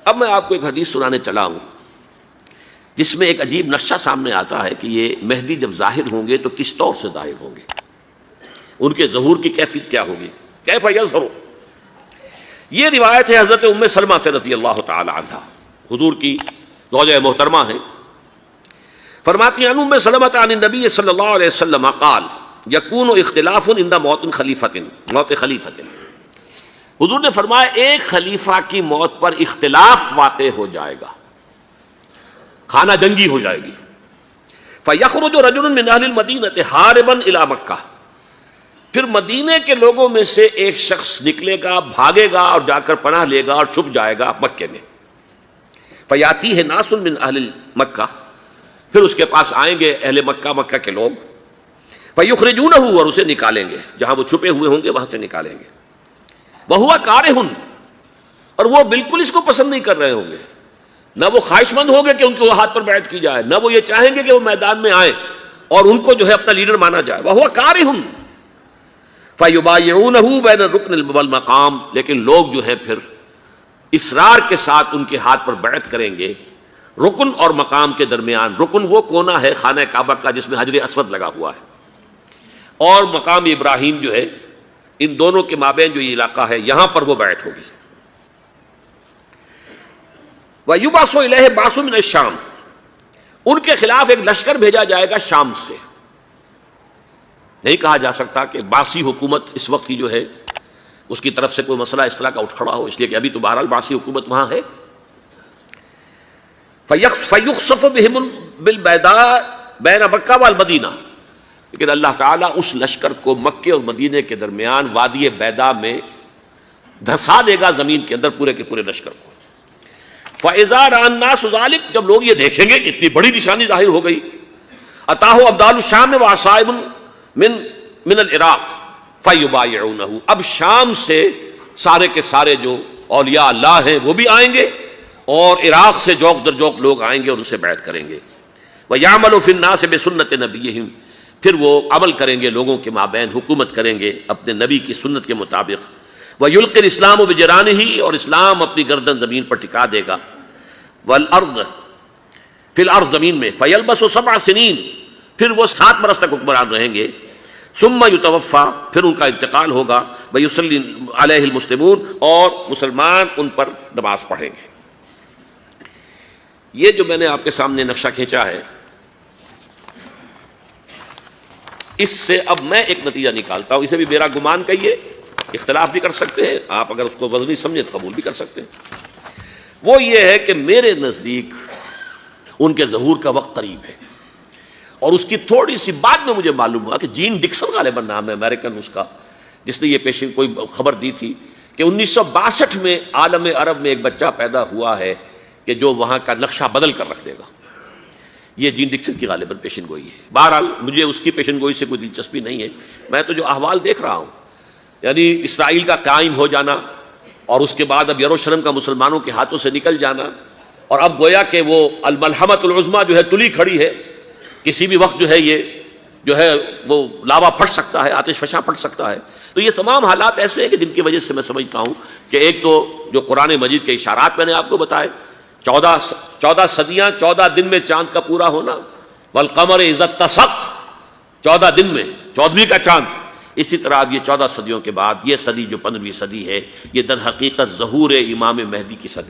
اب میں آپ کو ایک حدیث سنانے چلا ہوں جس میں ایک عجیب نقشہ سامنے آتا ہے کہ یہ مہدی جب ظاہر ہوں گے تو کس طور سے ظاہر ہوں گے، ان کے ظہور کی کیفیت کیا ہوگی، کیف یظہر۔ یہ روایت ہے حضرت ام سلمہ سے رضی اللہ تعالی عنہا، حضور کی زوجہ محترمہ ہیں، فرماتی ہیں ام سلمہ عن النبی صلی اللہ علیہ وسلم قال یکون اختلاف عند موت خلیفۃ۔ حضور نے فرمایا ایک خلیفہ کی موت پر اختلاف واقع ہو جائے گا، خانہ جنگی ہو جائے گی۔ فَيَخْرُجُ رَجُلٌ مِّنْ أَهْلِ الْمَدِينَةِ حَارِبًا إِلَى مَكَّةَ، پھر مدینے کے لوگوں میں سے ایک شخص نکلے گا، بھاگے گا اور جا کر پناہ لے گا اور چھپ جائے گا مکے میں۔ فَيَأْتِيهِ نَاسٌ مِّنْ أَهْلِ مَكَّةِ، پھر اس کے پاس آئیں گے اہل مکہ، مکہ کے لوگ، فَيُخْرِجُونَهُ، اور اسے نکالیں گے، جہاں وہ چھپے ہوئے ہوں گے وہاں سے نکالیں گے۔ وَهُوَ كَارِهٌ، اور وہ بالکل اس کو پسند نہیں کر رہے ہوں گے، نہ وہ خواہش مند ہوں گے کہ ان کو ہاتھ پر بیعت کی جائے، نہ وہ یہ چاہیں گے کہ وہ میدان میں آئیں اور ان کو جو ہے اپنا لیڈر مانا جائے۔ وَهُوَ كَارِهٌ فَيُبَايِعُونَهُ بَيْنَ الرُّكْنِ وَالْمَقَامِ، لیکن لوگ جو ہے پھر اصرار کے ساتھ ان کے ہاتھ پر بیعت کریں گے رکن اور مقام کے درمیان۔ رکن وہ کونا ہے خانہ کعبہ کا جس میں حجر اسود لگا ہوا ہے، اور مقام ابراہیم جو ہے، ان دونوں کے مابین جو یہ علاقہ ہے یہاں پر وہ بیعت ہوگی۔ وَيُبْعَثُ إِلَيْهِ بَعْثٌ مِّنَ الشَّامِ، ان کے خلاف ایک لشکر بھیجا جائے گا شام سے۔ نہیں کہا جا سکتا کہ باسی حکومت اس وقت کی جو ہے اس کی طرف سے کوئی مسئلہ اس طرح کا اٹھ کھڑا ہو، اس لیے کہ ابھی تو بہرحال باسی حکومت وہاں ہے۔ فَيُخْسَفُ بِهِمُ بِالْبَيْضَاءِ بَيْنَ مَكَّةَ وَالْمَدِينَةِ، لیکن اللہ تعالیٰ اس لشکر کو مکے اور مدینے کے درمیان وادی بیضاء میں دھسا دے گا زمین کے اندر، پورے کے پورے لشکر کو۔ فَإِذَا رَأَى النَّاسُ ذَلِكَ، جب لوگ یہ دیکھیں گے کہ اتنی بڑی نشانی ظاہر ہو گئی، أَتَاهُ أَبْدَالُ الشَّامِ وَعَصَائِبٌ من العراق فَيُبَايِعُونَهُ، اب شام سے سارے کے سارے جو اولیاء اللہ ہیں وہ بھی آئیں گے، اور عراق سے جوق در جوق لوگ آئیں گے اور ان سے بیعت کریں گے۔ وَيَعْمَلُ فِي النَّاسِ بِسُنَّةِ نَبِيِّهِمْ، پھر وہ عمل کریں گے لوگوں کے مابین، حکومت کریں گے اپنے نبی کی سنت کے مطابق۔ وَيُلْقِي الْإِسْلَامُ بِجِرَانِهِ، اور اسلام اپنی گردن زمین پر ٹکا دے گا۔ وَالْأَرْض فِي الْأَرْض، زمین میں۔ فَيَلْبَسُ 7 سنین، پھر وہ 7 برس تک حکمران رہیں گے۔ ثُمَّ يُتَوَفَّى، پھر ان کا انتقال ہوگا۔ وَيُصَلِّي عَلَيْهِ الْمُسْلِمُونَ، اور مسلمان ان پر نماز پڑھیں گے۔ یہ جو میں نے آپ کے سامنے نقشہ کھینچا ہے، اس سے اب میں ایک نتیجہ نکالتا ہوں، اسے بھی میرا گمان کہیے، اختلاف بھی کر سکتے ہیں آپ، اگر اس کو وزنی سمجھے تو قبول بھی کر سکتے ہیں۔ وہ یہ ہے کہ میرے نزدیک ان کے ظہور کا وقت قریب ہے، اور اس کی تھوڑی سی بعد میں مجھے معلوم ہوا کہ جین ڈکسن غالباً نام ہے امریکن اس کا، جس نے یہ پیشن کوئی خبر دی تھی کہ 1962 میں عالم عرب میں ایک بچہ پیدا ہوا ہے کہ جو وہاں کا نقشہ بدل کر رکھ دے گا۔ یہ جین ڈکسن کی غالباً پیشن گوئی ہے۔ بہرحال مجھے اس کی پیشن گوئی سے کوئی دلچسپی نہیں ہے، میں تو جو احوال دیکھ رہا ہوں، یعنی اسرائیل کا قائم ہو جانا، اور اس کے بعد اب یروشلم کا مسلمانوں کے ہاتھوں سے نکل جانا، اور اب گویا کہ وہ الملحمۃ العظمیٰ جو ہے تلی کھڑی ہے، کسی بھی وقت جو ہے یہ جو ہے وہ لاوا پھٹ سکتا ہے، آتش فشاں پھٹ سکتا ہے۔ تو یہ تمام حالات ایسے ہیں کہ جن کی وجہ سے میں سمجھتا ہوں کہ ایک تو جو قرآن مجید کے اشارات میں نے آپ کو بتائے، 14 صدیاں، 14 دن میں چاند کا پورا ہونا، والقمر اذا اتسق، 14 دن میں 14ویں کا چاند۔ اسی طرح اب یہ 14 صدیوں کے بعد یہ صدی جو 15ویں صدی ہے، یہ در حقیقت ظہور امام مہدی کی صدی